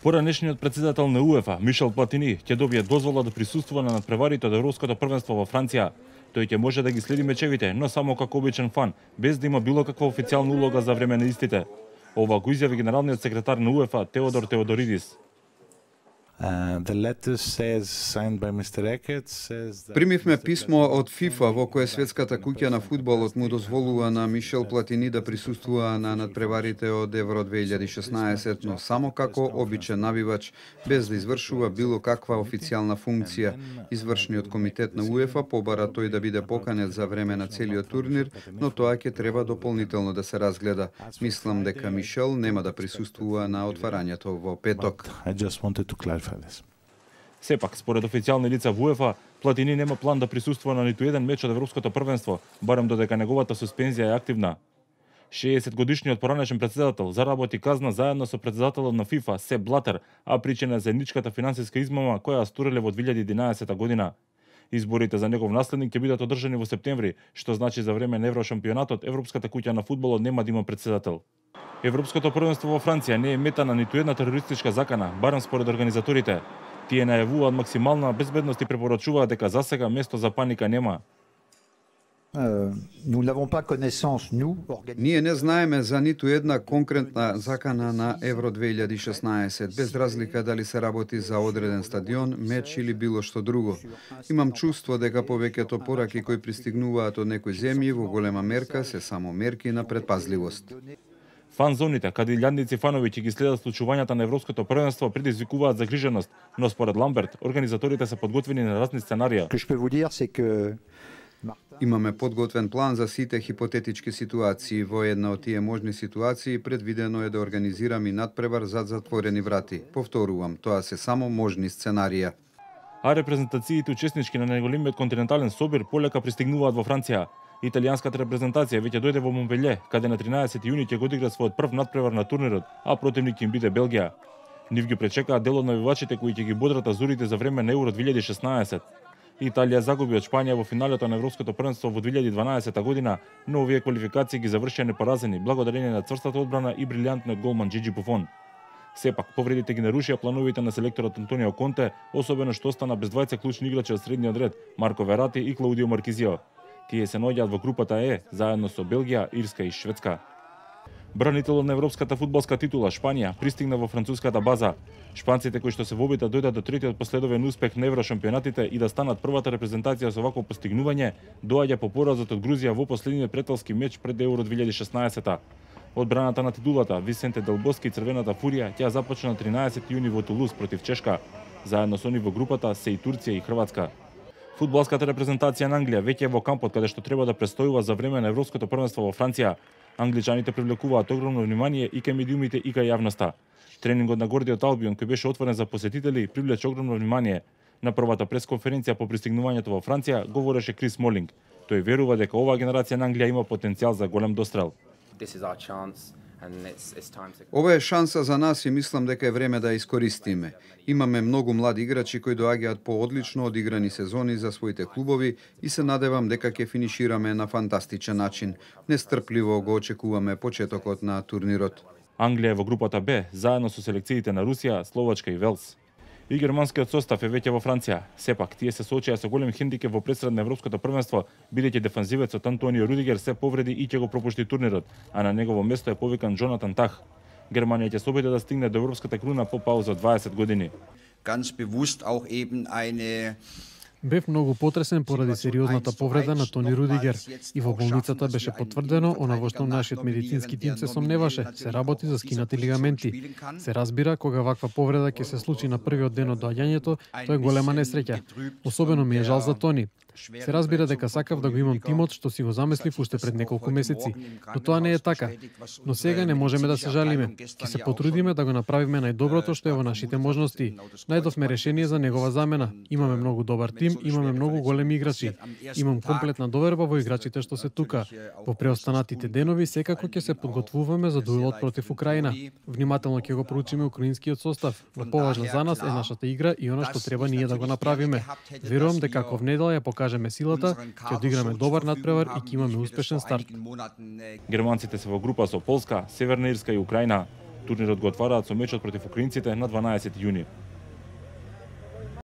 Поранешниот председател на УЕФА, Мишел Платини, ќе добие дозвола да присуствува на надпреварите од Европското првенство во Франција. Тој ќе може да ги следи мечевите, но само како обичен фан, без да има било каква официјална улога за време на истите. Ова го изјави генералниот секретар на УЕФА, Теодор Теодоридис. Примивме писмо од ФИФА во кое светската куќа на фудбалот му дозволува на Мишел Платини да присуствува на надпреварите од Евро 2016, но само како обичен навивач, без да извршува било каква официјална функција. Извршниот комитет на УЕФА побара тој да биде поканет за време на целиот турнир, но тоа ќе треба дополнително да се разгледа. Мислам дека Мишел нема да присуствува на отварањето во петок. Сепак, според официјални лица во УЕФА, Платини нема план да присуствува на ниту еден меч од Европското првенство, барем додека неговата суспензија е активна. 60-годишниот поранешен председател заработи казна заедно со председателот на ФИФА Сеп Блатер, а причина е заедничката финансиска измама која ја сториле во 2011 година. Изборите за негов наследник ќе бидат одржани во септември, што значи за време на Еврошампионатот Европската куќа на фудбалот нема да има председател. Европското првенство во Франција не е мета на ниту една терористичка закана, барем според организаторите. Тие најавуваат максимална безбедност и препорачуваат дека засега место за паника нема. Ние не знаеме за ниту една конкретна закана на Евро 2016, без разлика дали се работи за одреден стадион, меч или било што друго. Имам чувство дека повеќето пораки кои пристигнуваат од некои земји во голема мерка се само мерки на предпазливост. Фан-зоните, каде илјадници фанови ќе ги следат случувањата на Европското првенство, предизвикуваат загриженост, но според Ламберт, организаторите се подготвени на разни сценарија. Имаме подготвен план за сите хипотетички ситуации. Во една од тие можни ситуации предвидено е да организираме надпревар зад затворени врати. Повторувам, тоа се само можни сценарија. А репрезентациите учеснички на најголемиот континентален собир полека пристигнуваат во Франција. Италијанската репрезентација веќе дојде во Монпелје, каде на 13 јуни ќе го одигра својот прв надпревар на турнирот, а противник им биде Белгија. Нив ги пречекаат дел од навивачите кои ќе ги бодрат азурите за време на Евро 2016. Италија загуби од Шпанија во финалето на Европското првенство во 2012 година, но овие квалификации ги завршија непоразени благодарение на цврстата одбрана и брилјантниот голман Джиджи Буфон. Сепак, повредите ги нарушија плановите на селекторот Антонио Конте, особено што остана без двајца клучни играчи од средниот ред, Марко Верати и Клаудио Маркизио. Тие се наоѓаат во групата Е, заедно со Белгија, Ирска и Шведска. Бранителот на европската фудбалска титула Шпанија пристигна во француската база. Шпанците кои што се во обид да дојдат до третиот последовен успех на Еврошампионатите и да станат првата репрезентација со вакво постигнување, доаѓа по поразот од Грузија во последниот претелски меч пред Евро 2016. Одбраната на титулата Висенте Дел Боски и Црвената фурија ќе започна на 13 јуни во Тулуз против Чешка. Заедно со нив во групата се и Турција и Хрватска. Фудбалската репрезентација на Англија веќе е во кампот каде што треба да престојува за време на Европското првенство во Франција. Англичаните привлекуваат огромно внимание и кај медиумите и кај јавноста. Тренингот на гордиот Албион кој беше отворен за посетители привлече огромно внимание. На првата пресконференција по пристигнувањето во Франција говореше Крис Смолинг. Тој верува дека оваа генерација на Англија има потенцијал за голем дострел. Ова е шанса за нас и мислам дека е време да ја искористиме. Имаме многу млади играчи кои доаѓаат по одлично одиграни сезони за своите клубови и се надевам дека ќе финишираме на фантастичен начин. Нестрпливо го очекуваме почетокот на турнирот. Англија е во групата Б, заедно со селекциите на Русија, Словачка и Велс. И германскиот состав е веќе во Франција. Сепак, тие се соочија со голем хендикеп во предсред на Европското првенство, бидејќи дефанзивецот Антонио Рудигер се повреди и ќе го пропушти турнирот, а на негово место е повикан Джонатан Тах. Германија ќе се обиде да стигне до европската круна по пауза од 20 години. Бев многу потресен поради сериозната повреда на Тони Рудигер и во болницата беше потврдено она во што нашиот медицински тим се сомневаше, се работи за скинати лигаменти. Се разбира кога ваква повреда ќе се случи на првиот ден од доаѓањето, тоа е голема несреќа. Особено ми е жал за Тони. Се разбира дека сакав да го имам тимот што си го замислив уште пред неколку месеци, но тоа не е така. Но сега не можеме да се жалиме. Ќе се потрудиме да го направиме најдоброто што е во нашите можности. Најдовме решение за негова замена. Имаме многу добар тим, имаме многу големи играчи. Имам комплетна доверба во играчите што се тука. Во преостанатите денови секако ќе се подготвуваме за дуелот против Украина. Внимателно ќе го проучиме украинскиот состав, но поважно за нас е нашата игра и она што треба ние да го направиме. Верувам дека ако во неделја покажеме силата, ќе одиграме добар надпревар и ќе имаме успешен старт. Германците се во група со Полска, Северна Ирска и Украина. Турнирот го отвараат со мечот против украинците на 12 јуни.